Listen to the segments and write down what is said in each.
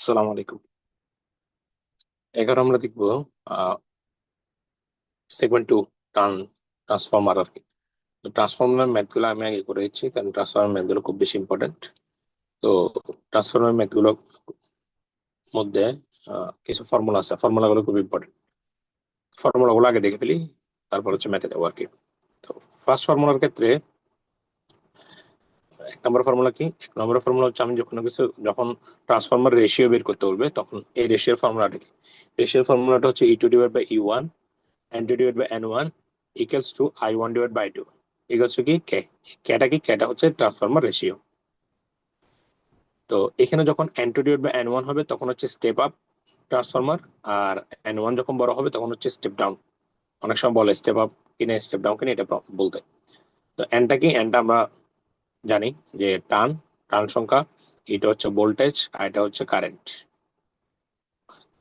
আসসালামু আলাইকুম। এখন আমরা দেখবো সেগমেন্ট টু ট্রান্সফর্মার আর কি। তো ট্রান্সফর্মার ম্যাথ গুলো আমি আগে করেছি, কারণ ট্রান্সফর্মার ম্যাথ গুলো খুব বেশি ইম্পর্টেন্ট। তো ট্রান্সফর্মার ম্যাথ গুলোর মধ্যে কিছু ফর্মুলা আছে, ফর্মুলা গুলো খুব ইম্পর্টেন্ট। ফর্মুলা গুলো আগে দেখে ফেলি, তারপর হচ্ছে ম্যাথে যাবো আর কি। তো ফার্স্ট ফর্মুলার ক্ষেত্রে এক নম্বর ফর্মুলা কি? এক নম্বর ফর্মুলা হচ্ছে আমি যখন ট্রান্সফর্মার রেশিও বের করতে বলবে, তখন এই রেশিওর ফর্মুলাটা কি? রেশিওর ফর্মুলাটা হচ্ছে E2 divide by E1 N2 divided by N1 equals to I1 divided by 2 equals to কি K। Kটা কি? Kটা হচ্ছে ট্রান্সফরমার রেশিও। তো এখানে যখন N2 divided by N1 হবে তখন হচ্ছে স্টেপ আপ ট্রান্সফরমার, আর N1 যখন বড় হবে তখন হচ্ছে স্টেপ ডাউন। অনেক সময় বলে স্টেপ আপ কিনা স্টেপ ডাউন কিনা, এটা বলতে। তো এনটা কি? এনটা আমরা জানি যে টার্ন, টার্ন সংখ্যা, এটা হচ্ছে ভোল্টেজ, আর এটা হচ্ছে কারেন্ট।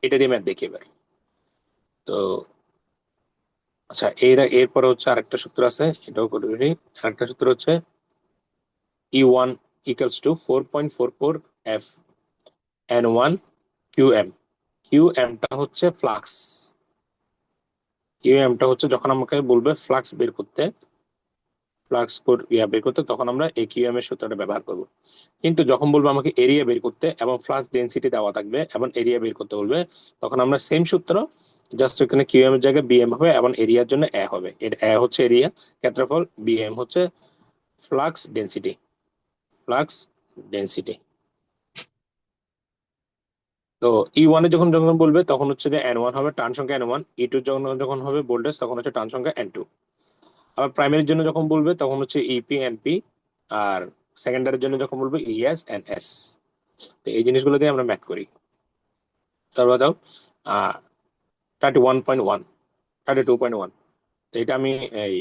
এটা দিয়ে ম্যাথ দেখি এবার। তো আচ্ছা, এরপরে হচ্ছে আরেকটা সূত্র আছে, এটাও করে ফেলি। আরেকটা সূত্র হচ্ছে E1 equals to 4.44 F N1 QM। QM টা হচ্ছে ফ্লাক্স। QM টা হচ্ছে যখন আমাকে বলবে ফ্লাক্স বের করতে, বের করতে, তখন আমরা এই QM এর সূত্রটা ব্যবহার করব। কিন্তু যখন বলবো আমাকে এরিয়া বের করতে এবং ফ্লাক্স ডেনসিটি দেওয়া থাকবে এবং এরিয়া বের করতে বলবে, তখন আমরা সেম সূত্র, জাস্ট এখানে QM এর জায়গায় BM হবে এবং এরিয়ার জন্য এ হবে। এর এ হচ্ছে এরিয়া ক্ষেত্রফল, BM হচ্ছে ফ্লাক্স ডেনসিটি। Flux density. তো E1 এ যখন যখন বলবে তখন হচ্ছে যে N1 হবে টার্ন সংখ্যা N1, E2 যখন যখন হবে ভোল্টেজ তখন হচ্ছে টার্ন সংখ্যা N2। আবার প্রাইমারির জন্য যখন বলবে তখন হচ্ছে ইপি এনপি, আর সেকেন্ডারির জন্য যখন বলবে ইএস এন এস। তো এই জিনিসগুলো দিয়ে আমরা ম্যাথ করি। তারপর দাও 31.1, 32.1। তো এটা আমি এই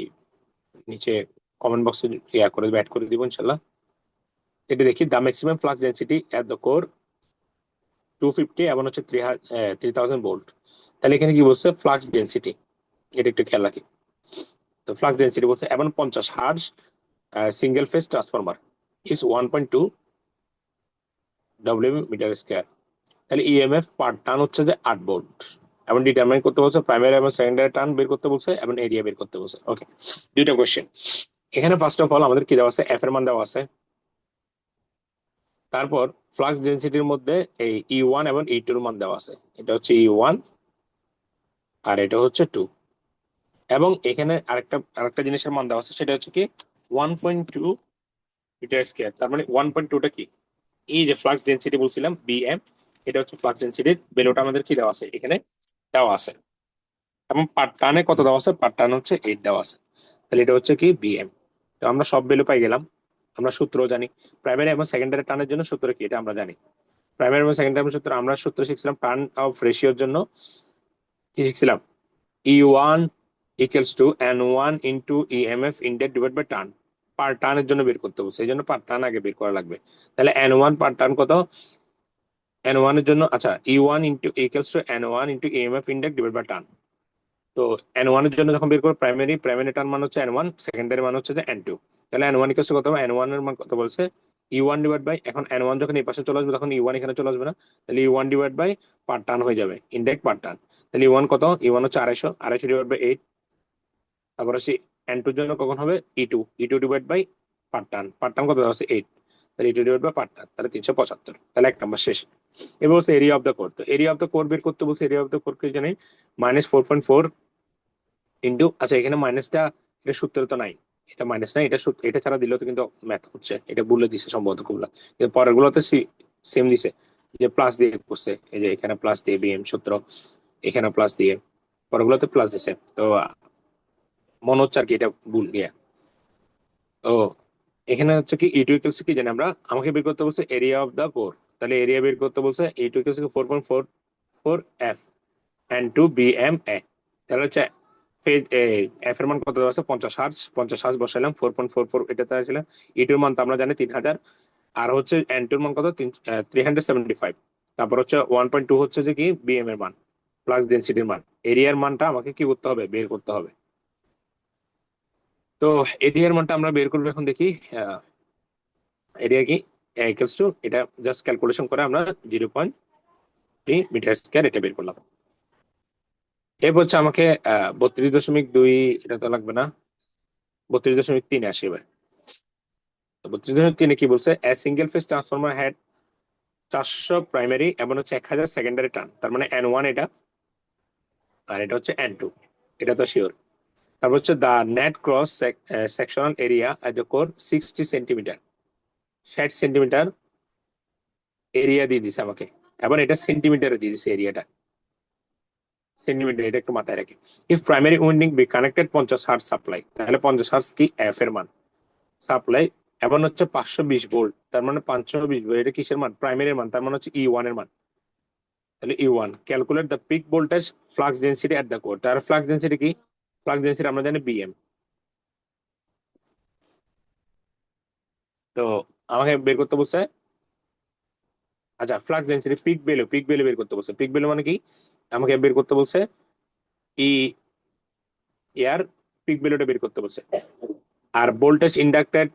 নিচে কমেন্ট বক্সে অ্যাড করে দিব ইনশাল্লাহ। এটা দেখি, the maximum flux density at the core 250 এবং হচ্ছে 3000 ভোল্ট। তাহলে এখানে কি বলছে? ফ্লাক্স ডেন্সিটি, এটা একটু খেয়াল রাখি। তো ফ্লাক্স ডেন্সিটি বলছে এবং 50 hertz single phase transformer is 1.2 W metre square. তাহলে ইএমএফ পার টার্ন হচ্ছে যে 8 ভোল্ট। এবং ডিটারমাইন করতে বলছে প্রাইমারি এবং সেকেন্ডারি টার্ন বের করতে বলছে এবং এরিয়া বের করতে বলছে। ওকে, দুইটা কোয়েশ্চেন। এখানে ফার্স্ট অফ অল আমাদের কি দেওয়া আছে? এফ এর মান দেওয়া আছে। তারপর ফ্লাক্স ডেন্সিটির মধ্যে এই E1 এবং E2 এর মান দেওয়া আছে। এটা হচ্ছে E1 আর এটা হচ্ছে 2। এবং এখানে আরেকটা আরেকটা জিনিসের মান দেওয়া আছে, সেটা হচ্ছে কি 1.2 মিটার স্কয়ার। তার মানে 1.2টা কি? এই যে ফ্লাক্স ডেন্সিটি বলছিলাম BM, এটা হচ্ছে ফ্লাক্স ডেন্সিটির ভ্যালুটা আমাদের কি দেওয়া আছে এখানে দেওয়া আছে। এবং পার টানে কত দেওয়া আছে? পার টান হচ্ছে 8 দেওয়া আছে। তাহলে এটা হচ্ছে কি BM। তো আমরা সব ভ্যালু পাই গেলাম। আমরা সূত্র জানি, প্রাইমারি এবং সেকেন্ডারি টানের জন্য সূত্র কি এটা আমরা জানি। প্রাইমারি এবং সেকেন্ডারি সূত্র আমরা সূত্র শিখছিলাম টার্ন অফ রেশিওর জন্য। কি শিখছিলাম? E1 equals to N1 into EMF index divide by turn. Per টার্নের জন্য বের করতে বলছে, এই জন্য পার টার্ন আগে বের করা লাগবে। তাহলে N1 পার টার্ন কত? N1 এর জন্য আচ্ছা E1 into equals to N1 into EMF index divide by turn. তো N1 এর জন্য যখন বের করবো প্রাইমারি টার্ন মান হচ্ছে N1, সেকেন্ডারি মান হচ্ছে যে N2। তাহলে N1 ইকুয়ালস টু কত হবে? N1 এর মান কত বলছে? E1 ডিভাইড বাই, এখন N1 যখন এই পাশে চলে আসবে তখন E1 এখানে চলে আসবে না। তাহলে E1 divide by per turn হয়ে যাবে, ইনডাইরেক্ট পার টার্ন। তাহলে E1 কত? E1 হচ্ছে 250, 250 ডিভাইড বাই 8। তারপর হচ্ছে N2 এর জন্য কখন হবে? E2, E2 divide by per turn. Per turn কত আছে? 8। তাহলে E2 divide by per turn, তাহলে 375। তাহলে এক নম্বর শেষ। এবার বলছে এরিয়া অফ দ্য কোর। তো এরিয়া অফ দ্য কোর বের করতে বলছে। এরিয়া অফ দ্য কোর কে জানি -4.4 ইন্টু, আচ্ছা এখানে মাইনাসটা, এটা সূত্র তো নাই, এটা মাইনাস নাই, এটা এটা ছাড়া দিলেও তো কিন্তু ম্যাথ হচ্ছে। এটা বলে দিছে সম্ভবত কুমলা, কিন্তু পরের গুলোতে সেম দিছে, যে প্লাস দিয়ে করছে। এই যে এখানে প্লাস দিয়ে BM সূত্র, এখানে প্লাস দিয়ে, পরের গুলোতে প্লাস দিছে। তো মনে হচ্ছে আর কি এটা ভুল গিয়া। তো এখানে হচ্ছে কি E2 ইকুয়ালস কি জানি আমরা, আমাকে বের করতে বলছে এরিয়া অফ দা কোর। তাহলে এরিয়া বের করতে বলছে E2 equals 4.44 F and 2 BMA। তাহলে হচ্ছে এফ এর মান কত দেওয়া আছে? 50 হার্জ। 50 হার্জ বসাইলাম, 4.44 এটাতে আসলে। ইটুর মান তো আমরা জানি 3000। আর হচ্ছে এন2 এর মান কত? 375। তারপর হচ্ছে 1.2 হচ্ছে যে কি BM এর মান, ফ্লাক্স ডেন্সিটির মান। এরিয়ার মানটা আমাকে কি করতে হবে? বের করতে হবে। তো এরিয়ার মানটা আমরা বের করবো, এখন দেখি এরিয়া কি ইকুয়ালস টু, এটা জাস্ট ক্যালকুলেশন করে আমরা 0.0 মিটার স্কোয়ার এটা বের করলাম। এরপর হচ্ছে আমাকে 32.2, এটা তো লাগবে না, 32.3 আসি এবার। 32.3 কি বলছে, a single phase transformer had 400 primary এবং হচ্ছে 1000 সেকেন্ডারি টার্ন, তার মানে N1 এটা, আর এটা হচ্ছে N2, এটা তো শিওর। তারপর হচ্ছে the net cross sectional area at the core 60 centimetre, 60 centimetre area দিয়ে দিছে আমাকে, এবং এটা সেন্টিমিটারে দিয়ে দিছে এরিয়াটা, সেন্টিমিটার, এটা একটু মাথায় রাখি। If primary winding B connected 50 hertz supply, তাহলে 50 হার্জ কি এফ এর মান, সাপ্লাই, এবং হচ্ছে 520 ভোল্ট, তার মানে 520 ভোল্ট, এটা কিসের মান, প্রাইমারির মান, তার মানে হচ্ছে E1 এর মান। তাহলে E1 calculate the peak voltage flux density at the core, তার ফ্লাক্স ডেন্সিটি কি, ফ্লাক্স ডেন্সিটি আমরা জানি বিএম। তো আমাকে বের করতে বলছে, আচ্ছা flux density peak value, peak value বের করতে বলছে, পিক ভ্যালু মানে কি, আমাকে বের করতে বলছে ই এর পিক ভ্যালুটা বের করতে বলছে। আর ভোল্টেজ ইন্ডাক্টেড,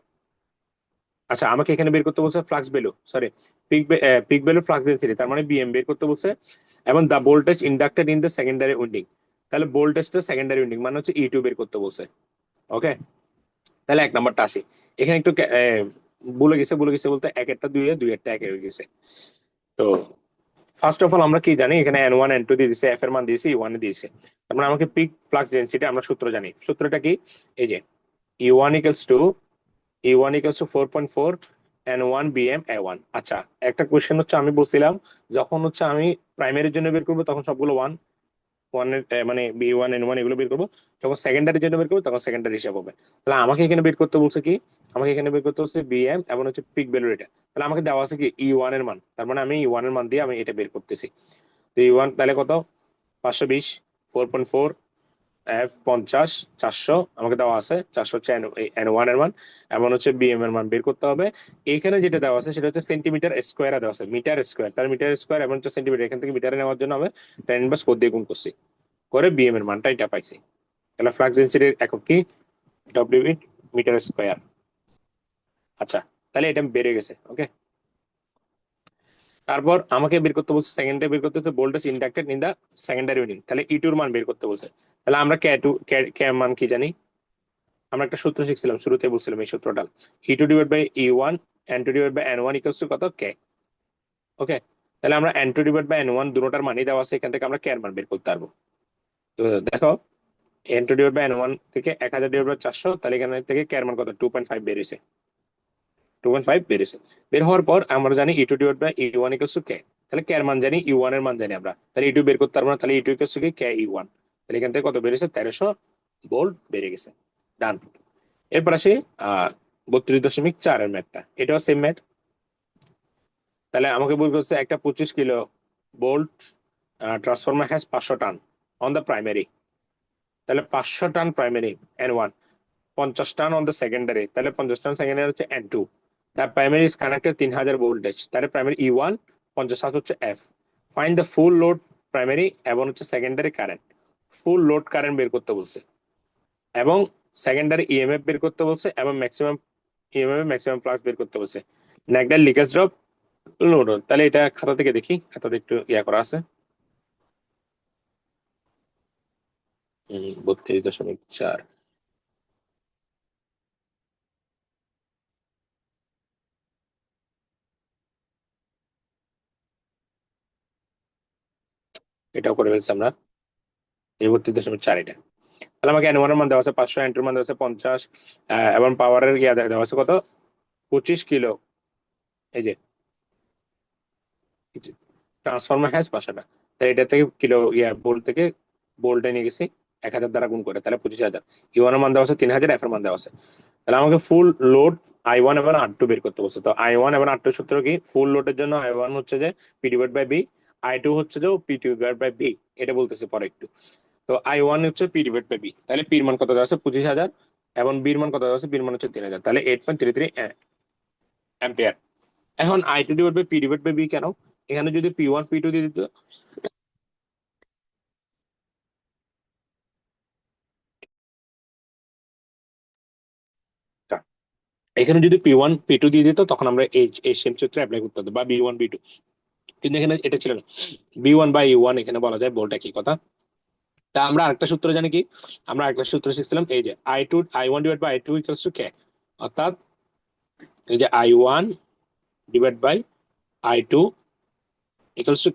আচ্ছা আমাকে এখানে বের করতে বলছে flux value, sorry, peak peak value flux density, তার মানে বিএম বের করতে বলছে, এবং the voltage induced in the secondary winding, তাহলে ভোল্টেজটা সেকেন্ডারি উইন্ডিং মানে হচ্ছে E2 বের করতে বলছে। ওকে, তাহলে এক নাম্বারটা আসি। এখানে একটু বলে গেছে বলতে একেরটা দুইয়ে, দুইয়েরটা একে হয়ে গেছে। তো ফার্স্ট অফ অল আমরা কি জানি, এখানে N1 N2 দিয়ে দিছে, এফ এর মান দিয়েছি, E1 এ দিয়েছে, তার মানে আমাকে পিক ফ্লাক্স ডেন্সিটি আমরা সূত্র জানি, সূত্রটা কি, এই যে E1 equals two, E1 equals two 4.4 N1 BM A1। আচ্ছা একটা কোয়েশ্চেন হচ্ছে, আমি বলছিলাম যখন হচ্ছে আমি প্রাইমারির জন্য বের করবো তখন সবগুলো ওয়ান, ওয়ানের মানে B1 N1 এগুলো বের করবো, যখন সেকেন্ডারির জন্য বের করবো তখন সেকেন্ডারি হিসাব হবে। তাহলে আমাকে এখানে বের করতে বলছে কি, আমাকে এখানে বের করতে হচ্ছে বিএম এবং হচ্ছে পিক ভ্যালু এটা, তাহলে আমাকে দেওয়া আছে কি E1 এর মান, তার মানে আমি E1 এর মান দিয়ে আমি এটা বের করতেছি। তো E1 তাহলে কত, 520, 4.4, এফ 50, 400 আমাকে দেওয়া আছে, 400 হচ্ছে N1 এর মান, এবং হচ্ছে বিএম এর মান বের করতে হবে। এখানে যেটা দেওয়া আছে সেটা হচ্ছে সেন্টিমিটার স্কোয়ারে দেওয়া আছে, মিটার স্কোয়ার, তার মিটার স্কোয়ার এবং হচ্ছে সেন্টিমিটার, এখান থেকে মিটারে নেওয়ার জন্য আমি 10 ইনভার্স 4 দিয়ে গুণ করছি, করে বিএম এর মানটা এটা পাইছি। তাহলে ফ্লাক্স ডেন্সিটির একক কি, ডব্লিউ মিটার স্কোয়ার। আচ্ছা, তাহলে এটা বেড়ে গেছে। ওকে, তারপর আমাকে বের করতে বলছে, সেকেন্ডে বের করতে হচ্ছে voltage induced in the secondary winding, তাহলে E2 এর মান বের করতে বলছে। তাহলে আমরা কে মান কি জানি, আমরা একটা সূত্র শিখছিলাম, শুরুতে বলছিলাম এই সূত্রটা, E2 divide by E1, N2 divide by N1 equals to কত, কে। ওকে, তাহলে আমরা N2 ডিভাইড বাই N1 দুটোটার মানই দেওয়া আছে, এখান থেকে আমরা কে এর মান বের করতে পারবো। তো দেখো, N2 ডিভাইড বাই N1 থেকে 1000 ডিভাইড বাই 400, তাহলে এখানে থেকে কে এর মান কত, 2.5 বেরিয়েছে, 2.5 বেরিয়েছে। বের হওয়ার পর আমরা জানি E2 divide by E1 equals to K, তাহলে কে এর মান জানি, E1 এর মান জানি আমরা, তাহলে E2 বের করতে পারবো না, তাহলে E2 ইকুয়ালস টু কি, কে E1, তাহলে এখান থেকে কত বেরিয়েছে, 1300 ভোল্ট বেড়ে গেছে। ডান। এরপর আসি 32.4 এর ম্যাথটা, এটাও সেম ম্যাথ। তাহলে আমাকে বলতে হচ্ছে একটা 25 কিলো ভোল্ট ট্রান্সফরমার হ্যাজ 500 টান অন দ্য প্রাইমারি, তাহলে 500 টান প্রাইমারি N1, 50 টান অন দ্য সেকেন্ডারি, তাহলে 50 টান সেকেন্ডারি হচ্ছে N2, তার প্রাইমারি ইজ কানেক্টেড 3000 ভোল্টেজ, তাহলে প্রাইমারি E1, 50 হচ্ছে F। Find the full load primary এবং হচ্ছে secondary current, full load current বের করতে বলছে, এবং সেকেন্ডারি ইএমএফ বের করতে বলছে, এবং ম্যাক্সিমাম ইএমএফ ম্যাক্সিমাম ফ্লাক্স বের করতে বলছে, ন্যাগডাল লিকেজ ড্রপ লোড। তাহলে এটা খাতা থেকে দেখি, খাতাতে একটু ইয়া করা আছে। 32.4, এটাও করে ফেলছি আমরা, এই 32.4 এটা। তাহলে আমাকে N1 এর মান দেওয়া আছে 500, N2 এর মান দেওয়া আছে 50, এবং পাওয়ারের ইয়া দেওয়া আছে কত, 25 কিলো, এই যে ট্রান্সফরমার হ্যাজ 500টা, তাই এটা থেকে কিলো ইয়া ভোল্ট থেকে ভোল্টে নিয়ে গেছি 1000 দ্বারা গুণ করে, তাহলে 25,000। E1 এর মান দেওয়া আছে 3000, এফ এর মান দেওয়া আছে। তাহলে আমাকে ফুল লোড I1 এবং R2 বের করতে বলছে। তো I1 এবং R2 সূত্র কি, ফুল লোডের জন্য I1 হচ্ছে যে P divide by B, I2 হচ্ছে যে P ডিভাইড বাই B, এটা বলতেছে পরে একটু। তো I1 হচ্ছে P ডিভাইড বাই B, তাহলে P এর মান কত দেওয়া আছে, 25,000, এবং B এর মান কত দেওয়া আছে, B এর মান হচ্ছে 3000, তাহলে 8.33 অ্যাম্পিয়ার। এখন I2 divide by P divide by B কেন, এখানে যদি P1 P2 দিয়ে দিত, এখানে যদি P1 P2 দিয়ে দিত তখন আমরা এই এই সেম সূত্রে অ্যাপ্লাই করতে হতো, বা B1 B2, কিন্তু এখানে এটা ছিল না, B1/E1 এখানে বলা যায় ভোল্ট, একই কথা। তা আমরা আরেকটা সূত্র জানি কি, আমরা আরেকটা সূত্র শিখছিলাম, এই যে I1/I2 কে, অর্থাৎ এই যে I1/I2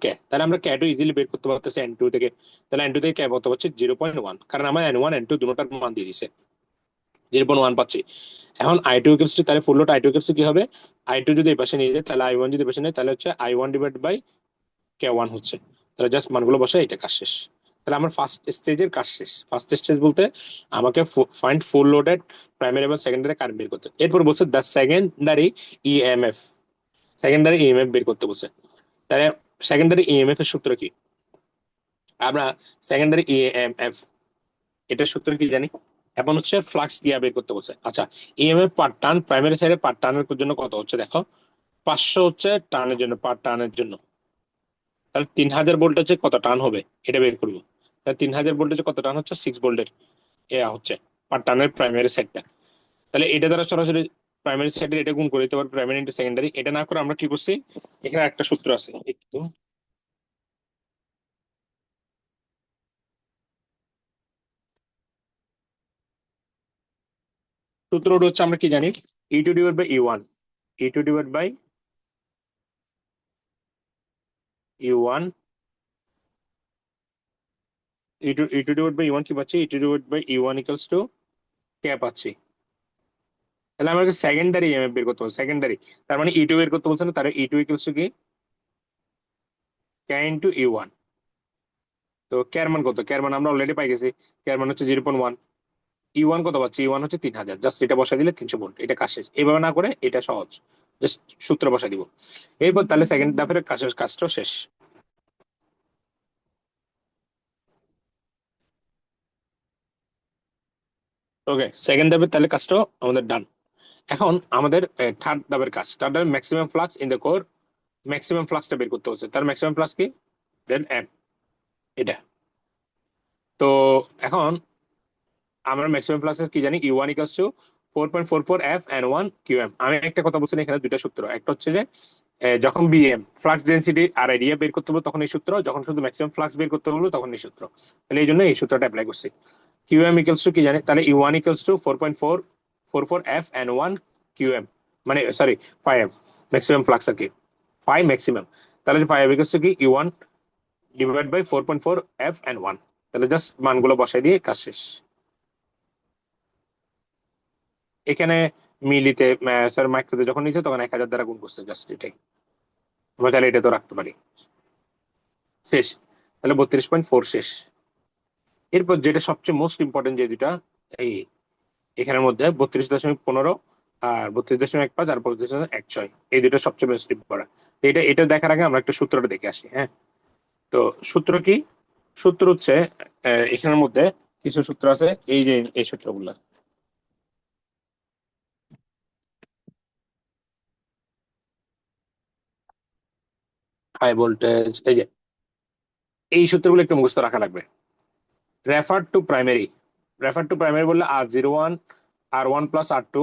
কে, তাহলে আমরা কে টু ইজিলি বের করতে পারতেছি N2 থেকে। তাহলে N2 থেকে কে কত পাচ্ছি 0.1, কারণ আমার N1 N2 দুটোটার মান দিয়ে দিছে, 0.1 পাচ্ছি। এখন I2 তাহলে ফুল লোড I2 কি হবে, I2 যদি এই পাশে নিয়ে যায় তাহলে I1 যদি পাশে নেয় তাহলে হচ্ছে I1/K1 হচ্ছে। তাহলে জাস্ট মানগুলো বসে এটা কাজ শেষ। তাহলে আমার ফার্স্ট স্টেজের কাজ শেষ। ফার্স্ট স্টেজ বলতে আমাকে ফাইন্ড ফুল লোডেড প্রাইমারি এবং সেকেন্ডারি কারেন্ট বের করতে। এরপর বলছে the secondary EMF, secondary EMF বের করতে বলছে। তাহলে সেকেন্ডারি ইএমএফ এর সূত্র কি, আমরা সেকেন্ডারি ইএমএফ এটার সূত্র কি জানি, এখন হচ্ছে ফ্লাক্স দিয়া বের করতে বলছে। আচ্ছা, ইএমএফ পার টার্ন, প্রাইমারি সাইডে পার টার্নের জন্য কত হচ্ছে দেখো, 500 হচ্ছে টার্নের জন্য, পার টার্নের জন্য। তাহলে 3000 ভোল্ট হচ্ছে কত টার্ন হবে এটা বের করবো। তাহলে 3000 ভোল্ট হচ্ছে কত টার্ন হচ্ছে 6 ভোল্টের এ হচ্ছে পার টার্নের প্রাইমারি সাইডটা। তাহলে এটা দ্বারা সরাসরি প্রাইমারি সাইডের এটা গুণ করে দিতে পারবো, প্রাইমারি ইন্টু সেকেন্ডারি। এটা না করে আমরা কি করছি, এখানে একটা সূত্র আছে একটু, সূত্রটা হচ্ছে আমরা কি জানি, E2/E1, E2/E1, E2/E1 কি পাচ্ছি, E2/E1 ইকুয়ালস টু কে পাচ্ছি। তাহলে আমাকে সেকেন্ডারি ইএমএফ বের করতে হবে, সেকেন্ডারি, তার মানে E2 বের করতে বলছে না, তাহলে E2 ইকুয়ালস টু কি, কে ইন্টু E1। তো কেয়ার মান কত, কেয়ার মান আমরা অলরেডি পাই গেছি, কেয়ার মান হচ্ছে 0.1। E1 কত পাচ্ছি, E1 হচ্ছে 3000, জাস্ট এটা বসা দিলে 300 ভোল্ট, এটা কাজ শেষ। এইভাবে না করে এটা সহজ, জাস্ট সূত্র বসা দিব। এরপর তাহলে সেকেন্ড ধাপের কাজটা শেষ। ওকে, সেকেন্ড ধাপের তাহলে কাজটাও আমাদের ডান। এখন আমাদের থার্ড ধাপের কাজ, থার্ড ধাপের maximum flux in the core, maximum ফ্লাক্সটা বের করতে হচ্ছে। তার ম্যাক্সিমাম ফ্লাক্স কি, দেন এম, এটা। তো এখন আমরা ম্যাক্সিমাম ফ্লাক্স কি জানি, E1 equals two 4.44 F and 1 QM। আমি একটা কথা বলছি না, এখানে দুইটা সূত্র, একটা হচ্ছে যে যখন বিএম ফ্লাক্স ডেন্সিটি আর এরিয়া বের করতে বলবো তখন এই সূত্র, যখন শুধু ম্যাক্সিমাম ফ্লাক্স বের করতে বলবো তখন এই সূত্র। তাহলে এই জন্য এই সূত্রটা অ্যাপ্লাই করছি। QM ইকুয়ালস টু কি জানি, তাহলে E1 equals two 4.444 F and 1 QM, মানে সরি 5 ম্যাক্সিমাম ফ্লাক্স আর কি, 5 ম্যাক্সিমাম। তাহলে 5 ইকুয়ালস টু কি E1 divide by 4.4 F and 1। তাহলে জাস্ট মানগুলো বসাই দিয়ে কাজ শেষ। এখানে মিলিতে স্যার মাইক্রোতে যখন নিচ্ছে তখন 1000 দ্বারা গুণ করছে, জাস্ট এটাই। আমরা তাহলে এটা তো রাখতে পারি, শেষ। তাহলে 32.4 শেষ। এরপর যেটা সবচেয়ে মোস্ট ইম্পর্টেন্ট যে দুটা, এই এখানের মধ্যে 32.15 আর 32.15 আর 32.16, এই দুটো সবচেয়ে বেস্ট ইম্পর্টেন্ট। এটা এটা দেখার আগে আমরা একটা সূত্রটা দেখে আসি, হ্যাঁ। তো সূত্র কি, সূত্র হচ্ছে এখানের মধ্যে কিছু সূত্র আছে, এই যে এই সূত্রগুলো, হাই ভোল্টেজ, এই যে এই সূত্রগুলো একটু মুখস্থ রাখা লাগবে। Refer to primary, refer to primary বললে R01, R1 plus R2,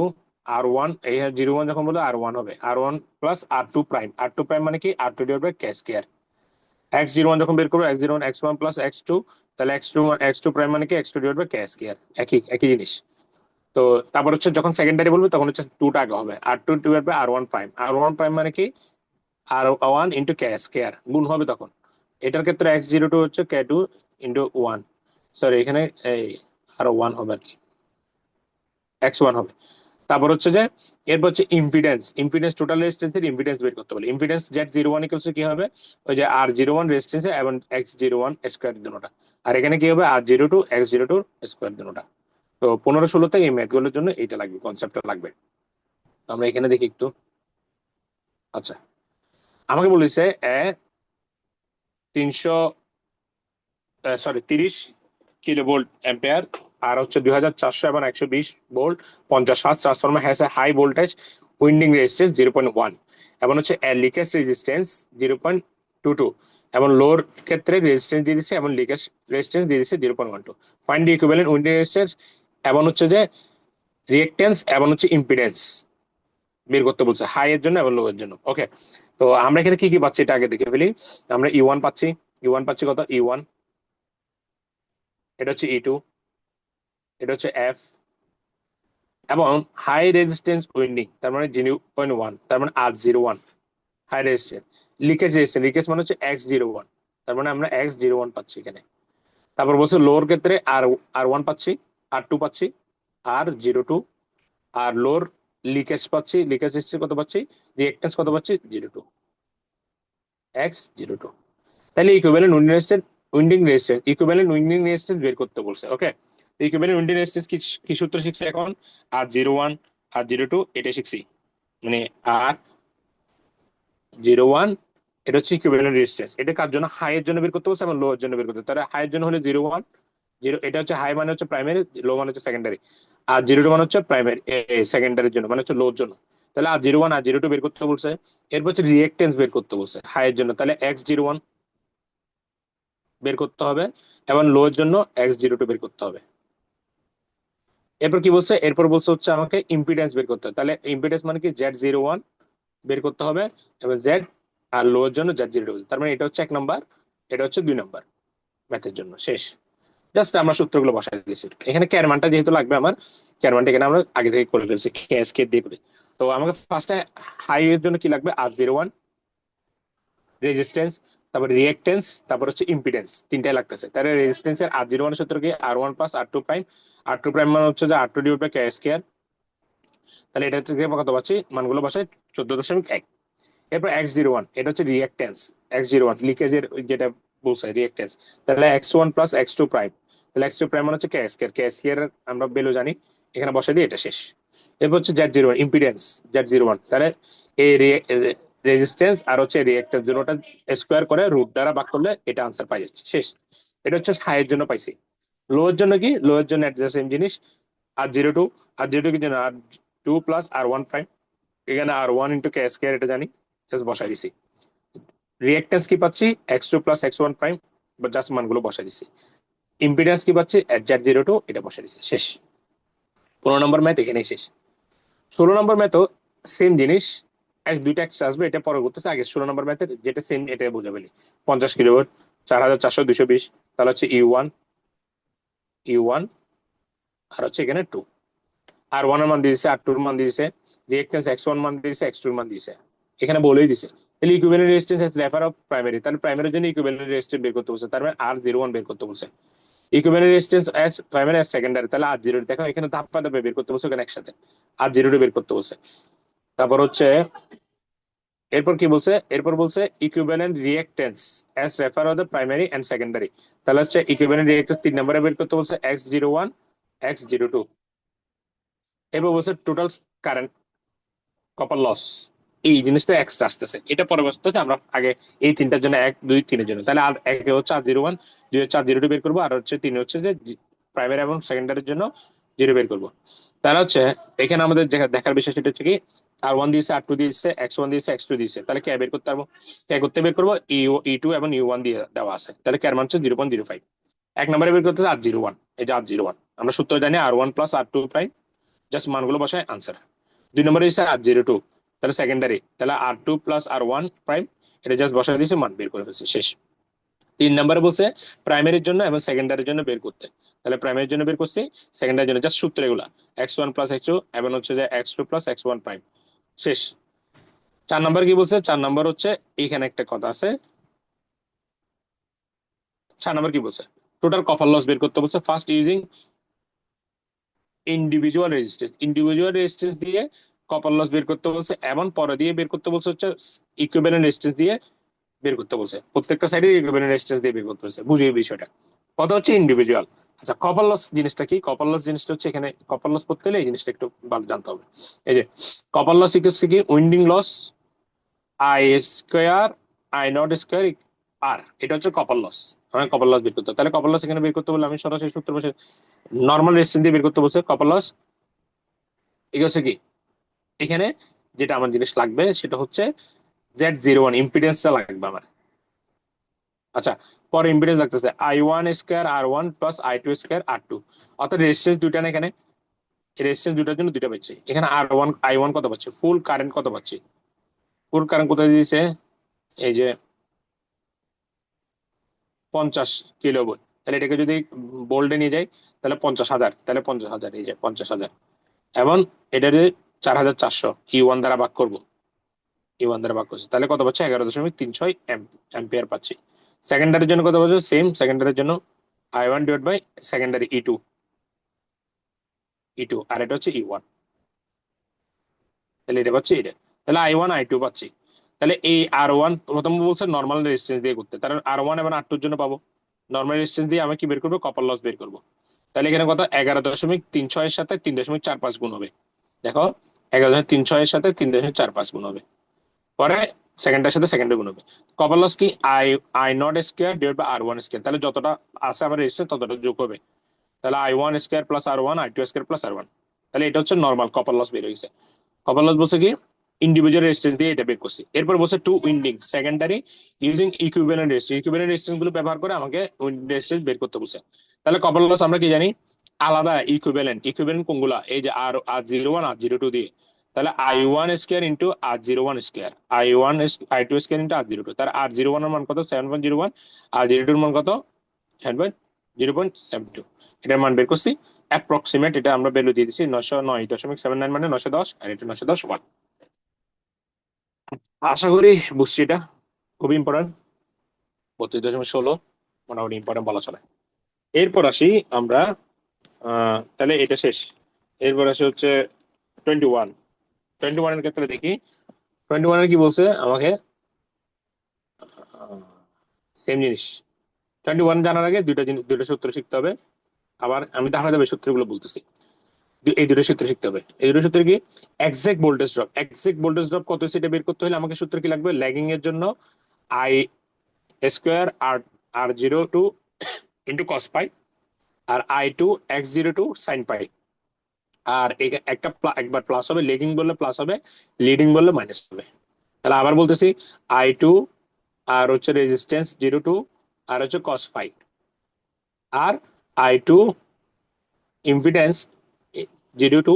R1 এই 01 যখন বললে R1 হবে, R1 plus R2 prime, R2 prime মানে কি R2 divide by K square. X01 যখন বের করবো X01 X1 প্লাস X2, তাহলে X2 প্রাইম মানে কি X2 divide by K square, একই একই জিনিস। তো তারপর হচ্ছে যখন সেকেন্ডারি বলবো তখন হচ্ছে 2টা আগে হবে, R2 divide by R1 prime, R1 prime মানে কি R1 ইন্টু কে স্কয়ার, গুণ হবে তখন। এটার ক্ষেত্রে X02 হচ্ছে K2 ইন্টু 1, সরি এখানে এই আরো 1 হবে আর কি, X1 হবে। তারপর হচ্ছে যে এরপর হচ্ছে ইম্পিডেন্স, ইম্পিডেন্স টোটাল রেজিস্ট্যান্সের ইম্পিডেন্স বের করতে বলে। ইম্পিডেন্স Z01 ইকুয়ালস কি হবে, ওই যে R01 রেজিস্ট্যান্স এবং X01 স্কয়ার দুটোটা, আর এখানে কি হবে R02 X02 স্কয়ার দুটোটা। তো 15-16 এই ম্যাথ গুলোর জন্য এইটা লাগবে, কনসেপ্টটা লাগবে। আমরা এখানে দেখি একটু। আচ্ছা, আমাকে বলেছে 300 সরি 30 কিলো ভোল্ট অ্যাম্পিয়ার, আর হচ্ছে 2400 এবং 120 volt 50 hertz transformer has a high voltage winding resistance 0.1, এবং হচ্ছে লিকেজ রেজিস্ট্যান্স 0.22, এবং লোর ক্ষেত্রে রেজিস্ট্যান্স দিয়ে দিচ্ছে এবং লিকেজ রেজিস্ট্যান্স দিয়ে দিচ্ছে 0.12। Find the equivalent winding resistance, এবং হচ্ছে যে রিঅ্যাকট্যান্স এবং হচ্ছে ইম্পিডেন্স বের করতে বলছে, হাই এর জন্য এবং লো এর জন্য। ওকে, তো আমরা এখানে কি কি পাচ্ছি এটা আগে দেখে ফেলি। আমরা ই ওয়ান পাচ্ছি, ই ওয়ান পাচ্ছি কত, ই ওয়ান, এটা হচ্ছে ই টু, এটা হচ্ছে এফ, এবং হাই রেজিস্ট্যান্স উইন্ডিং তার মানে 0.1, তার মানে R01 হাই রেজিস্ট্যান্স। লিকেজ মানে হচ্ছে X01, তার মানে আমরা X01 পাচ্ছি এখানে। তারপর বলছে লোর ক্ষেত্রে আর ওয়ান পাচ্ছি, R2 পাচ্ছি, R02, আর লোর লিকেজ রেজিস্ট্যান্স কত পাচ্ছি, রিঅ্যাক্ট্যান্স কত পাচ্ছি, 02, X02। তাহলে ইকুইভ্যালেন্ট উইন্ডিং রেজিস্ট্যান্স বের করতে বলছে। ওকে, ইকুইভ্যালেন্ট উইন্ডিং রেজিস্ট্যান্স কি কি সূত্র শিখছে এখন, R01, R02 এটা শিখছি, মানে R01 এটা হচ্ছে ইকুইভ্যালেন্ট রেজিস্ট্যান্স। এটা কার জন্য, হাই এর জন্য বের করতে বলছে এবং লো এর জন্য বের করতে। তাহলে হাই এর জন্য হলো 01, এটা হচ্ছে হাই মানে হচ্ছে প্রাইমারি, লো মানে হচ্ছে সেকেন্ডারি, আর 02 মানে হচ্ছে প্রাইমারি সেকেন্ডারির জন্য মানে হচ্ছে লোর জন্য। তাহলে R01 R02 বের করতে বলছে। এরপর হচ্ছে রিঅ্যাক্টেন্স বের করতে বলছে হাই এর জন্য, তাহলে X01 বের করতে হবে, এবং লো এর জন্য X02 বের করতে হবে। এরপর কি বলছে, এরপর বলছে হচ্ছে আমাকে ইম্পিডেন্স বের করতে হবে। তাহলে ইম্পিডেন্স মানে কি, Z01 বের করতে হবে, এবং জেড আর লো এর জন্য Z02। তার মানে এটা হচ্ছে 1 নাম্বার, এটা হচ্ছে 2 নাম্বার ম্যাথের জন্য শেষ। জাস্ট আমরা সূত্রগুলো বসাই দিয়েছি এখানে। ক্যারমানটা যেহেতু লাগবে আমার, ক্যারমানটা এখানে আমরা আগে থেকে করে ফেলছি, ক্যাসকেড দিয়ে করে। তো আমাকে ফার্স্টে হাই এর জন্য কি লাগবে, R01 রেজিস্ট্যান্স, তারপর রিঅ্যাক্টেন্স, তারপর হচ্ছে ইম্পিডেন্স, তিনটাই লাগতেছে। তাহলে রেজিস্ট্যান্সের R01 সূত্র কি, R1 plus R2 prime, R2 prime মানে হচ্ছে যে R2 divide by K square. তাহলে এটা থেকে কত পাচ্ছি, মানগুলো বসাই 14.1। এরপর X01 এটা হচ্ছে রিঅ্যাক্টেন্স, X01 লিকেজের যেটা বলছে রিঅ্যাক্টেন্স। তাহলে X1 প্লাস X2 প্রাইম, তাহলে X2 প্রাইম মানে হচ্ছে কে স্কয়ার, কে স্কয়ার আমরা ভ্যালু জানি, এখানে বসাই দিই, এটা শেষ। এরপর হচ্ছে Z01 ইম্পিডেন্স, Z01 তাহলে এই রেজিস্ট্যান্স আর হচ্ছে রিঅ্যাক্টেন্স দুটোটা স্কোয়ার করে রুট দ্বারা ভাগ করলে এটা আনসার পাই যাচ্ছে শেষ। এটা হচ্ছে হাইয়ের জন্য পাইছি। লো এর জন্য কি, লো এর জন্য সেম জিনিস, R02, R02 কি জন্য, R2 প্লাস R1 প্রাইম, এখানে R1 ইন্টু কে স্কয়ার এটা জানি, জাস্ট বসাই দিছি। রিঅ্যাক্ট্যান্স কি পাচ্ছি, X2 plus X1 prime, just মানগুলো বসাই দিছি। ইম্পিডেন্স কি পাচ্ছি, Z02 এটা বসাই দিছি, শেষ। 15 নম্বর ম্যাথ এখানেই শেষ। 16 নম্বর ম্যাথও সেম জিনিস, দুইটা এক্সট্রা আসবে, এটা পরে করতেছে। আগে 16 নম্বর ম্যাথের যেটা সেম এটা বোঝা পেলি, 50 কিলোওয়াট, 4400 220, তাহলে হচ্ছে ইউ ওয়ান আর হচ্ছে এখানে 2, R1 এর মান দিয়েছে, R2 এর মান দিয়েছে, রিঅ্যাক্ট্যান্স X1 মান দিয়েছে, X2 এর মান দিয়েছে, এখানে বলেই দিছে। তাহলে equivalent resistance as refer of primary, তাহলে প্রাইমারির জন্য ইকুইভ্যালেন্ট রেজিস্ট্যান্স বের করতে বলছে, তার মানে R01 বের করতে বলছে। Equivalent resistance as primary as secondary, তাহলে R0 দেখো এখানে ধাপ্পা ধাপে বের করতে বলছে, এখানে একসাথে R02 বের করতে বলছে। তারপর হচ্ছে এরপর কি বলছে, এরপর বলছে equivalent reactance as refer of the primary and secondary, তাহলে হচ্ছে ইকুইভ্যালেন্ট রিঅ্যাক্ট্যান্স 3 নম্বরে বের করতে বলছে, X01 X02। এরপর বলছে টোটাল কারেন্ট কপার লস, এই জিনিসটা এক্সট্রা আসতেছে, এটা পরবর্তীতে আমরা আগে এই তিনটার জন্য 1 2 3 এর জন্য, তাহলে আর এক হচ্ছে R01, 2 হচ্ছে R02 বের করবো, আর হচ্ছে 3 হচ্ছে যে প্রাইমারি এবং সেকেন্ডারির জন্য 0 বের করবো। তাহলে হচ্ছে এখানে আমাদের দেখার বিষয় সেটা হচ্ছে কি, R1 দিয়েছে, R2 দিয়েছে, X1 দিয়েছে, X2 দিয়েছে, তাহলে কে বের করতে পারবো, কে করতে বের করবো, ই টু এবং ইউ ওয়ান দিয়ে দেওয়া আছে, তাহলে কে মান হচ্ছে 0.05। 1 নম্বরে বের করতে R01, এই যে R01 আমরা সূত্র জানি R1 plus R2 prime, just মানগুলো বসায় আনসার। 2 নম্বরে দিচ্ছে R02, তাহলে সেকেন্ডারি, তাহলে R2 প্লাস R1 প্রাইম, এটা জাস্ট বসায় দিয়েছে, মান বের করে ফেলছে, শেষ। 3 নম্বরে বলছে প্রাইমারির জন্য এবং সেকেন্ডারির জন্য বের করতে, তাহলে প্রাইমারির জন্য বের করছি, সেকেন্ডারির জন্য জাস্ট সূত্র এগুলা, X1 প্লাস X2 এবং হচ্ছে যে X2 প্লাস X1 প্রাইম, শেষ। 4 নম্বর কি বলছে, 4 নম্বর হচ্ছে এখানে একটা কথা আছে। 4 নম্বর কি বলছে, টোটাল কপার লস বের করতে বলছে, ফার্স্ট ইউজিং ইন্ডিভিজুয়াল রেজিস্ট্যান্স দিয়ে কপার লস বের করতে বলছে, এবং পরে দিয়ে বের করতে বলছে হচ্ছে ইকুইভ্যালেন্ট রেজিস্ট্যান্স দিয়ে বের করতে বলছে, প্রত্যেকটা সাইডে ইকুইভ্যালেন্ট রেজিস্ট্যান্স দিয়ে বের করতে বলছে, বুঝিয়ে বিষয়টা। কত হচ্ছে ইন্ডিভিজুয়াল। আচ্ছা, কপার লস জিনিসটা কি, কপার লস জিনিসটা হচ্ছে এখানে কপার লস পড়তে হলে এই জিনিসটা একটু ভালো জানতে হবে। এই যে কপার লস ইকুয়ালস কি, winding loss I square I nought square R, এটা হচ্ছে কপার লস। আমি কপার লস বের করতে হবে। তাহলে কপার লস এখানে বের করতে বলে আমি সরাসরি সূত্র বসে নর্মাল রেজিস্ট্যান্স দিয়ে বের করতে বলছে। কপার লস এগুলো হচ্ছে কি, এখানে যেটা আমার জিনিস লাগবে সেটা হচ্ছে Z01 ইম্পিডেন্সটা লাগবে আমার। আচ্ছা, পরে ইম্পিডেন্স লাগতেছে I1 square R1 plus I2 square R2, অর্থাৎ রেজিস্ট্যান্স দুইটা না এখানে, রেজিস্ট্যান্স দুটার জন্য দুইটা পাচ্ছি। এখানে I1 কত পাচ্ছি, ফুল কারেন্ট কত পাচ্ছি, ফুল কারেন্ট কোথায় দিয়েছে, এই যে 50 কিলোভোল্ট। তাহলে এটাকে যদি বোল্ডে নিয়ে যাই তাহলে 50,000, তাহলে 50,000, এই যে 50,000। এবং এটা যদি 4,400 E1 দ্বারা ভাগ করবো, E1 দ্বারা ভাগ করছি, তাহলে কত পাচ্ছি, 11.36 অ্যাম্পিয়ার পাচ্ছি। সেকেন্ডারির জন্য কত পাচ্ছি, সেম সেকেন্ডারির জন্য I1 divide by secondary E2, আর এটা হচ্ছে E1। তাহলে এটা পাচ্ছি এটা, তাহলে I1 I2 পাচ্ছি। তাহলে এই R1 প্রথম বলছে নর্মাল রেজিস্ট্যান্স দিয়ে করতে, তাহলে R1 এবং R2 এর জন্য পাবো নর্মাল রেজিস্ট্যান্স দিয়ে আমি কি বের করবো, কপার লস বের করবো। তাহলে এখানে কত, 11.36 এর সাথে 3.45 গুণ হবে। দেখো, 11.36 এর সাথে 3.45 গুণ হবে, পরে সেকেন্ডের সাথে সেকেন্ডে গুণ হবে। কপার লস কি, I0 square divide by R1 square, তাহলে যতটা আছে আমার রেজিস্ট্যান্স ততটা যোগ হবে। তাহলে I1 square plus R1, I2 square plus R1। তাহলে এটা হচ্ছে নর্মাল কপার লস বের হয়েছে। কপার লস বলছে কি, ইন্ডিভিজুয়াল রেজিস্ট্যান্স দিয়ে এটা বের করছি। এরপর বলছে to winding secondary using equivalent resistance, equivalent resistance গুলো ব্যবহার করে আমাকে উইন্ডিং রেজিস্ট্যান্স বের করতে বলছে। তাহলে কপার লস আমরা কি জানি, আলাদা ইকুইভ্যালেন্ট, ইকুইভ্যালেন্ট কোনগুলা, এই যে R01 R02 দিয়ে। তাহলে I1 square into R01 square, I2 square into R02। তার R01 এর মান কত, 7.01, R02 এর মান কত, 0.72। এটার মান বের করছি অ্যাপ্রক্সিমেট, এটা আমরা ভ্যালু দিয়ে দিচ্ছি 909.79, মানে 910, আর এটা 910 ওয়াট। আশা করি বুঝছি, এটা খুবই ইম্পর্টেন্ট। 32.16 মোটামুটি ইম্পর্টেন্ট বলা চলে। এরপর আসি আমরা, তাহলে এটা শেষ। এরপর আসি হচ্ছে 21। 21 এর ক্ষেত্রে দেখি 21 এর কি বলছে আমাকে, সেম জিনিস। 21 জানার আগে দুইটা সূত্র শিখতে হবে। আবার আমি দেখা যাবে সূত্রগুলো বলতেছি, এই দুটো সূত্র শিখতে হবে। এই দুটো সূত্র কি, এক্সাক্ট ভোল্টেজ ড্রপ কত সেটা বের করতে হলে আমাকে সূত্র কি লাগবে, ল্যাগিং এর জন্য I square R02 into cos phi, আর I2 X02 সাইন পাই। আর একবার প্লাস হবে, লেগিং বললে প্লাস হবে, লিডিং বললে মাইনাস হবে। তাহলে আবার বলতেছি, I2 আর হচ্ছে রেজিস্ট্যান্স 02, আর হচ্ছে কস ফাই, আর I2 impedance 02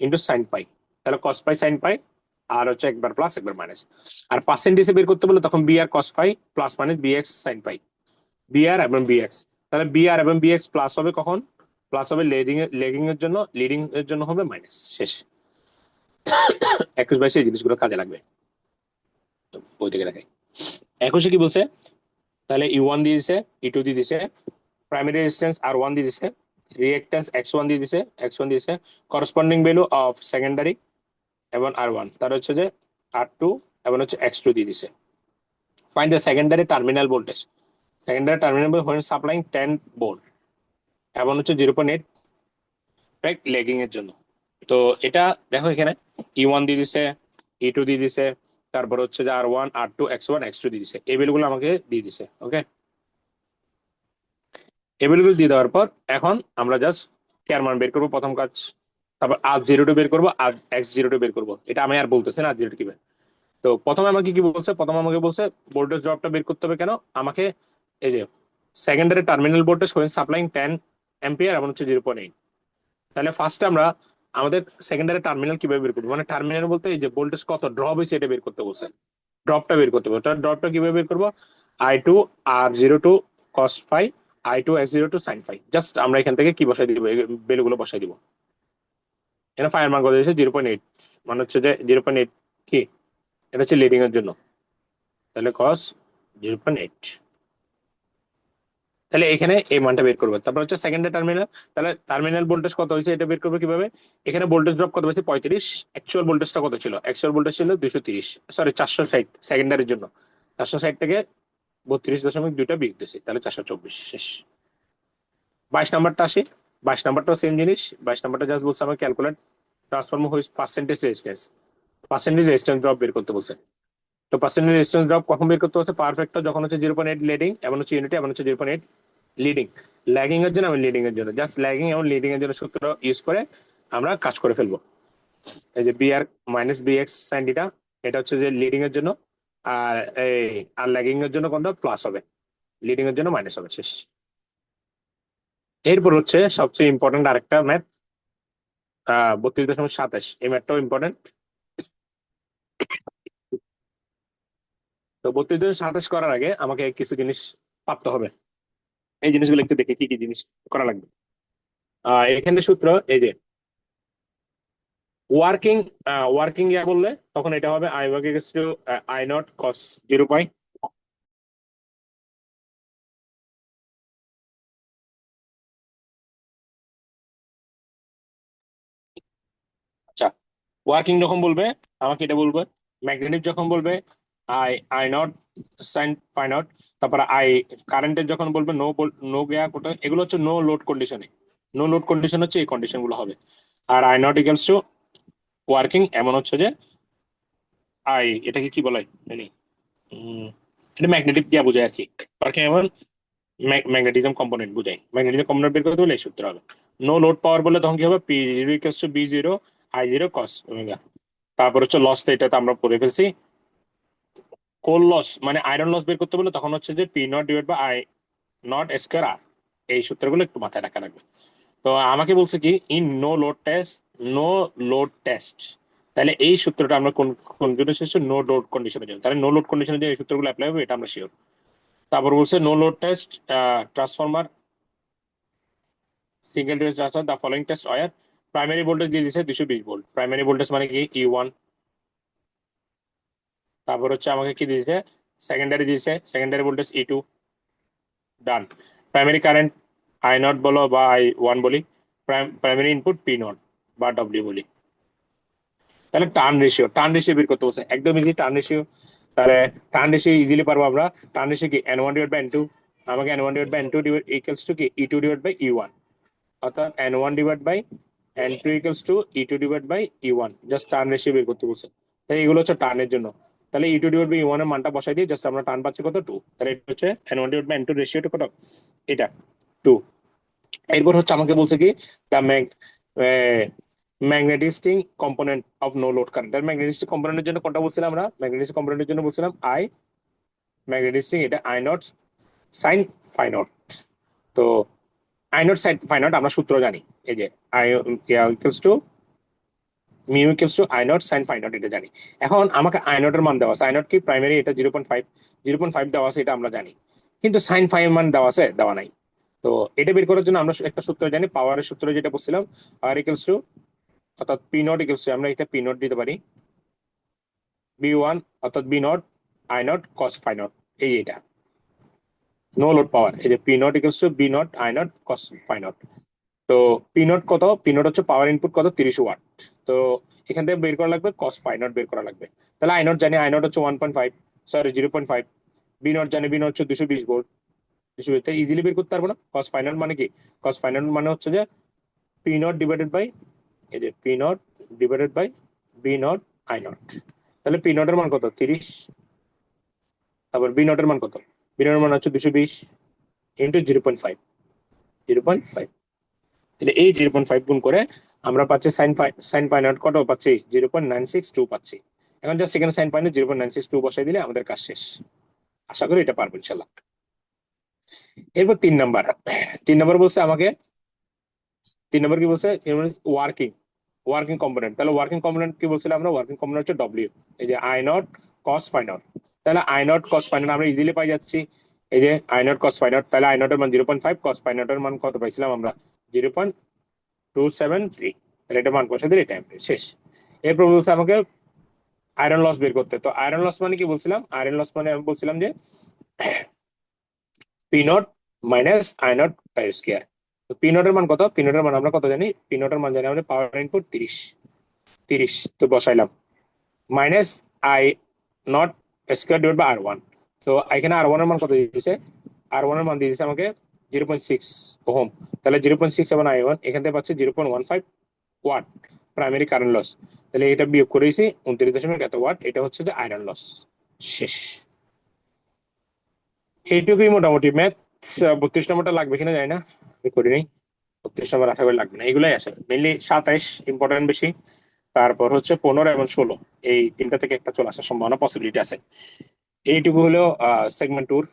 into sine pi. তাহলে কস পাই সাইন পাই, আর হচ্ছে একবার প্লাস একবার মাইনাস। আর পার্সেন্টেজে বের করতে বলে তখন B R cos phi plus minus BX sine phi, BR এবং বিএক্স। তাহলে বিআর এবং বিএক্স প্লাস হবে কখন, প্লাস হবে লেগিং এর জন্য, লিডিং এর জন্য হবে মাইনাস। শেষ। 21-22 এই জিনিসগুলো কাজে লাগবে, বই থেকে দেখাই। 21-এ কি বলছে, তাহলে E1 দিয়ে দিছে, E2 দিয়ে দিছে, প্রাইমারি রেজিস্ট্যান্স R1 দিয়ে দিছে, রিঅ্যাক্ট্যান্স X1 দিয়ে দিছে, করসপন্ডিং ভ্যালু অফ সেকেন্ডারি এবং R1, তার হচ্ছে যে R2 এবং হচ্ছে X2 দিয়ে দিছে। Find the secondary terminal voltage, secondary terminal when supplying 10 volt এবং হচ্ছে 0.8 লেগিং এর জন্য। তো এটা দেখো, এখানে E1 দিয়ে দিছে, E2 দিয়ে দিছে, তারপর হচ্ছে যে R1 R2 X1 X2 দিয়ে দিছে, এই ভ্যালুগুলো আমাকে দিয়ে দিছে। ওকে, এই ভ্যালুগুলো দিয়ে দেওয়ার পর এখন আমরা জাস্ট কেয়ার মান বের করবো, প্রথম কাজ। তারপর R02 বের করবো, আর X02 বের করবো। এটা আমি আর বলতেছি না R02 কি বের। তো প্রথমে আমাকে কি বলছে, প্রথমে আমাকে বলছে ভোল্টেজ ড্রপটা বের করতে হবে। কেন আমাকে, এই যে secondary terminal voltage when supplying 10 ampere এবং হচ্ছে 0.8। তাহলে ফার্স্টে আমরা আমাদের সেকেন্ডারি টার্মিনাল কিভাবে বের করবো, মানে টার্মিনাল বলতে এই যে ভোল্টেজ কত ড্রপ হয়েছে এটা বের করতে বলছে, ড্রপটা বের করতে হবে। তার ড্রপটা কিভাবে বের করবো, I2 R02 cos phi, I2 X02 sin phi। Just আমরা এখান থেকে কি বসাই দিব, ভ্যালুগুলো বসাই দিব। এখানে ফাইয়ের মান কত দিয়েছে, 0.8, মানে হচ্ছে যে 0.8 কি, এটা হচ্ছে লিডিং এর জন্য, তাহলে cos 0.8। তাহলে এখানে এই মানটা বের করবো। তারপর হচ্ছে সেকেন্ডারি টার্মিনাল, তাহলে টার্মিনাল ভোল্টেজ কত হয়েছে এটা বের করবো কিভাবে, এখানে ভোল্টেজ ড্রপ কত হয়েছে 35, অ্যাকচুয়াল ভোল্টেজটা কত ছিল, অ্যাকচুয়াল ভোল্টেজ ছিল 230, সরি 460 সেকেন্ডারির জন্য। 460 থেকে 32.2টা বিয়োগ দিয়েছি, তাহলে 424। শেষ। 22 নাম্বারটা আসি, 22 নাম্বারটাও সেম জিনিস। 22 নাম্বারটা জাস্ট বলছে আমাকে calculate transform which percentage resistance drop বের করতে বলছে। তো পার্সেন্টেজ রেজিস্ট্যান্স ড্রপ কখন বের করতে হচ্ছে, পারফেক্টটা যখন হচ্ছে 0.8 লিডিং এবং হচ্ছে ইউনিটি এবং হচ্ছে 0.8 লিডিং, ল্যাগিং এর জন্য এবং লিডিং এর জন্য। জাস্ট ল্যাগিং এবং লিডিং এর জন্য সূত্র ইউজ করে আমরা কাজ করে ফেলবো। এই যে BR minus BX sine theta, এটা হচ্ছে যে লিডিং এর জন্য, আর এই আর ল্যাগিং এর জন্য কোনটা প্লাস হবে, লিডিং এর জন্য মাইনাস হবে। শেষ। এরপর হচ্ছে সবচেয়ে ইম্পর্টেন্ট আরেকটা ম্যাথ, 32.27, এই ম্যাথটাও ইম্পর্টেন্ট। তো 32.27 করার আগে আমাকে কিছু জিনিস পারতে হবে। এই জিনিসগুলো একটু দেখে কি কি জিনিস করা লাগবে। এখানে সূত্র এই যে ওয়ার্কিং ওয়ার্কিং ইয়া বললে তখন এটা হবে I work equals to I not cos 0 phi. আচ্ছা, ওয়ার্কিং যখন বলবে আমাকে এটা বলবে, ম্যাগনেটিক যখন বলবে I I nought sine phi nought, তারপরে আই কারেন্টের যখন বলবে নো নো গেয়া কোটা, এগুলো হচ্ছে নো লোড কন্ডিশনে। নো লোড কন্ডিশন হচ্ছে এই কন্ডিশন গুলো হবে। আর I nought equals to working এমন হচ্ছে যে আই, এটাকে কি বলে জানি, এটা ম্যাগনেটিক দিয়া বোঝায় আর কি। ওয়ার্কিং এমন ম্যাগনেটিজম কম্পোনেন্ট বোঝায়, ম্যাগনেটিজম কম্পোনেন্ট বের করতে হলে এই সূত্র হবে। নো লোড পাওয়ার বলে তখন কি হবে, P zero equals to B zero I zero cos omega. তারপর হচ্ছে লস, তো এটা তো আমরা পড়ে ফেলছি। কোল লস মানে আয়রন লস বের করতে বলে তখন হচ্ছে যে P nought divide by I nought square R. এই সূত্রগুলো একটু মাথায় রাখা লাগবে। তো আমাকে বলছে কি in no load test, no load test, তাহলে এই সূত্রটা আমরা কোন কোন জন্য শেষে নো লোড কন্ডিশনের জন্য, তাহলে নো লোড কন্ডিশনে যে এই সূত্রগুলো অ্যাপ্লাই হবে এটা আমরা শিওর। তারপর বলছে no load test transformer single device transfer the following test wire. Primary voltage দিয়ে দিছে 220 ভোল্ট, প্রাইমারি ভোল্টেজ মানে কি E1। তারপর হচ্ছে আমাকে কি দিয়েছে, সেকেন্ডারি দিয়েছে, secondary voltage E2। Done. Primary current I not বলো বা I1 বলি, প্রাইমারি ইনপুট পি নট বা ডব্লিউ বলি। তাহলে টার্ন রেশিও বের করতে বলছে, একদম ইজি টার্ন রেশিও। তাহলে টার্ন রেশিও ইজিলি পারবো আমরা। টার্ন রেশিও কি N1 ডিভাইড বাই N2, আমাকে N1 divide by N2 equals two কি E2 ডিভাইড বাই E1, অর্থাৎ N1 divide by N2 equals to E2 divide by E1। Just turn ratio বের করতে বলছে। তাই এগুলো হচ্ছে টার্নের জন্য। তাহলে E2 ডিভাইড বাই E1 এর মানটা বসাই দিয়ে জাস্ট আমরা টার্ন পাচ্ছি কত 2, তাহলে এটা হচ্ছে N1 ডিভাইড বাই N2 রেশিওটা কত, এটা 2। এরপর হচ্ছে আমাকে বলছে কি the magnetising component of no load current. তার ম্যাগনেটিস্টিক কম্পোনেন্টের জন্য কোনটা বলছিলাম আমরা, ম্যাগনেটিস্টিক কম্পোনেন্টের জন্য বলছিলাম আই ম্যাগনেটিস্টিং, এটা I nought sine phi not. তো I nought sine phi nought আমরা সূত্র জানি, এই যে I equals to mu equals to I nought sine phi nought, এটা জানি। এখন আমাকে আই নটের মান দেওয়া আছে, আই নট কি প্রাইমারি, এটা 0.5, 0.5 দেওয়া আছে, এটা আমরা জানি। কিন্তু সাইন ফাই মান দেওয়া আছে, দেওয়া নাই। তো এটা বের করার জন্য আমরা একটা সূত্র জানি, পাওয়ারের সূত্র যেটা বলছিলাম, পাওয়ার ইকুয়ালস টু, অর্থাৎ পি নট ইকুয়ালস টু, আমরা এটা পি নট দিতে পারি B1, অর্থাৎ B not I not cos phi not, এই এটা নো লোড পাওয়ার, এই যে P not equals to B not I not cos phi not. তো পি নট কত, পি নট হচ্ছে পাওয়ার ইনপুট কত 30 ওয়াট। তো এখান থেকে বের করা লাগবে কস ফাই নট বের করা লাগবে। তাহলে আই নট জানি, আই নট হচ্ছে 1.5, সরি 0.5। বি নট জানি, বি নট হচ্ছে 220 ভোল্ট, 220, ইজিলি বের করতে পারবো না। কস ফাই নট মানে কি, কস ফাই নট মানে হচ্ছে যে পি নট ডিভাইডেড বাই, এই যে P not divided by B not I not. তাহলে পি নটের মান কত 30, তারপর বি নটের মান কত, বি নটের মান হচ্ছে 220 ইন্টু 0.5, 0.5। তাহলে এই 0.5 গুণ করে আমরা পাচ্ছি সাইন পাই নট কত পাচ্ছি, 0.962 পাচ্ছি। এখন জাস্ট সেখানে সাইন পাই নট 0.962 বসাই দিলে আমাদের কাজ শেষ। আশা করি এটা পারবো ইনশাল্লাহ। এরপর 3 নাম্বার, 3 নাম্বার বলছে আমাকে, 3 নাম্বার কি বলছে, ওয়ার্কিং ওয়ার্কিং কম্পোনেন্ট। তাহলে ওয়ার্কিং কম্পোনেন্ট কি বলছিলাম আমরা, ওয়ার্কিং কম্পোনেন্ট হচ্ছে ডব্লিউ, এই যে I not cos phi nought. তাহলে I not cos phi nought আমরা ইজিলি পাই যাচ্ছি, এই যে I not cos phi nought. তাহলে আই নটের মান 0.5, কস ফাই নটের মান কত পাইছিলাম আমরা 0.273। তাহলে এটা মান বসে দিলে এটা শেষ। এরপর বলছে আমাকে আয়রন লস বের করতে। তো আয়রন লস মানে কি বলছিলাম, আয়রন লস মানে আমি বলছিলাম যে P not minus I nought square. তো পি নটের মান কত, পি নটের মান আমরা কত জানি, পি নটের মান জানি আমরা পাওয়ার ইনপুট 30, 30 তো বসাইলাম, minus I nought square divide by R1। তো এখানে R1 এর মান কত দিয়েছে, R1 এর মান দিয়ে দিয়েছে আমাকে 0.6 ওহম। তাহলে 0.6 এবং I1 এখান থেকে পাচ্ছে 0.15 ওয়াট প্রাইমারি কারেন্ট লস। তাহলে এটা বিয়োগ করেছি 29 এত ওয়াট, এটা হচ্ছে যে আয়রন লস। শেষ। এইটুকুই মোটামুটি ম্যাথ। 32 নম্বরটা লাগবে কিনা জানি না, আমি করি নাই। 32 নম্বর আশা করি লাগবে না, এগুলাই আসে মেনলি। 27 ইম্পর্টেন্ট বেশি, তারপর হচ্ছে 15 এবং 16, এই তিনটা থেকে একটা চলে আসার সম্ভাবনা পসিবিলিটি আছে। এইটুকু হলো সেগমেন্ট টুর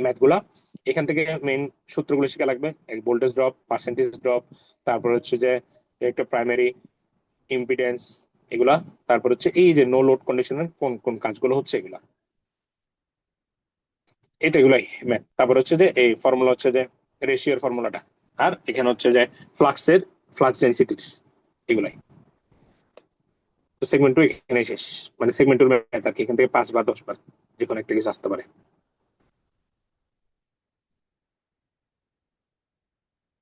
ম্যাথ গুলা। এখান থেকে মেইন সূত্রগুলো শিখা লাগবে, ভোল্টেজ ড্রপ, পার্সেন্টেজ ড্রপ, তারপর হচ্ছে যে একটা প্রাইমারি ইম্পিডেন্স এগুলা, তারপর হচ্ছে এই যে নো লোড কন্ডিশনের কোন কোন কাজগুলো হচ্ছে এগুলা, এটা এগুলাই ম্যাথ। তারপর হচ্ছে যে এই ফর্মুলা হচ্ছে যে রেশিওর ফর্মুলাটা, আর এখানে হচ্ছে যে ফ্লাক্সের ফ্লাক্স ডেন্সিটির এগুলাই। তো সেগমেন্ট টু এখানে শেষ, মানে সেগমেন্ট টুর ম্যাথ আর কি, এখান থেকে 5 বা 10 বার যে কোনো একটা কিছু আসতে পারে।